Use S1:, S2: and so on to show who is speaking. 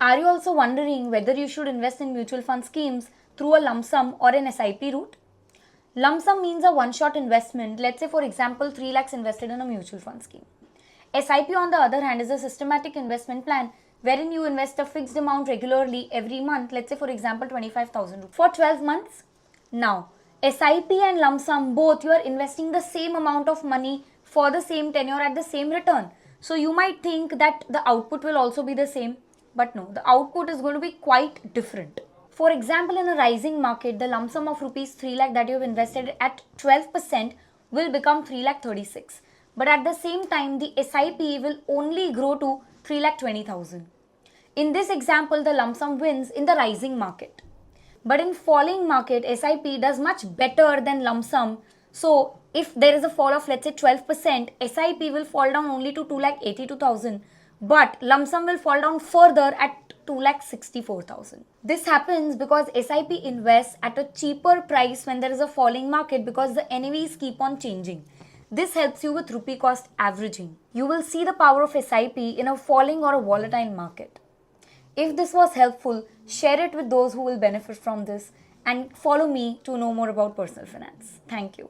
S1: Are you also wondering whether you should invest in mutual fund schemes through a lump sum or an SIP route? Lump sum means a one-shot investment. Let's say, for example, 3 lakhs invested in a mutual fund scheme. SIP, on the other hand, is a systematic investment plan wherein you invest a fixed amount regularly every month. Let's say, for example, 25,000 for 12 months. Now, SIP and lump sum, both you are investing the same amount of money for the same tenure at the same return. So you might think that the output will also be the same, but no, the output is going to be quite different. For example, in a rising market, the lump sum of rupees 3 lakh that you have invested at 12% will become 3 lakh 36. But at the same time, the SIP will only grow to 3 lakh 20,000. In this example, the lump sum wins in the rising market. But in falling market, SIP does much better than lump sum. So if there is a fall of, let's say, 12%, SIP will fall down only to 2 lakh 82,000. But lump sum will fall down further at 2 lakh 64,000. This happens because SIP invests at a cheaper price when there is a falling market because the NAVs keep on changing. This helps you with rupee cost averaging. You will see the power of SIP in a falling or a volatile market. If this was helpful, share it with those who will benefit from this and follow me to know more about personal finance. Thank you.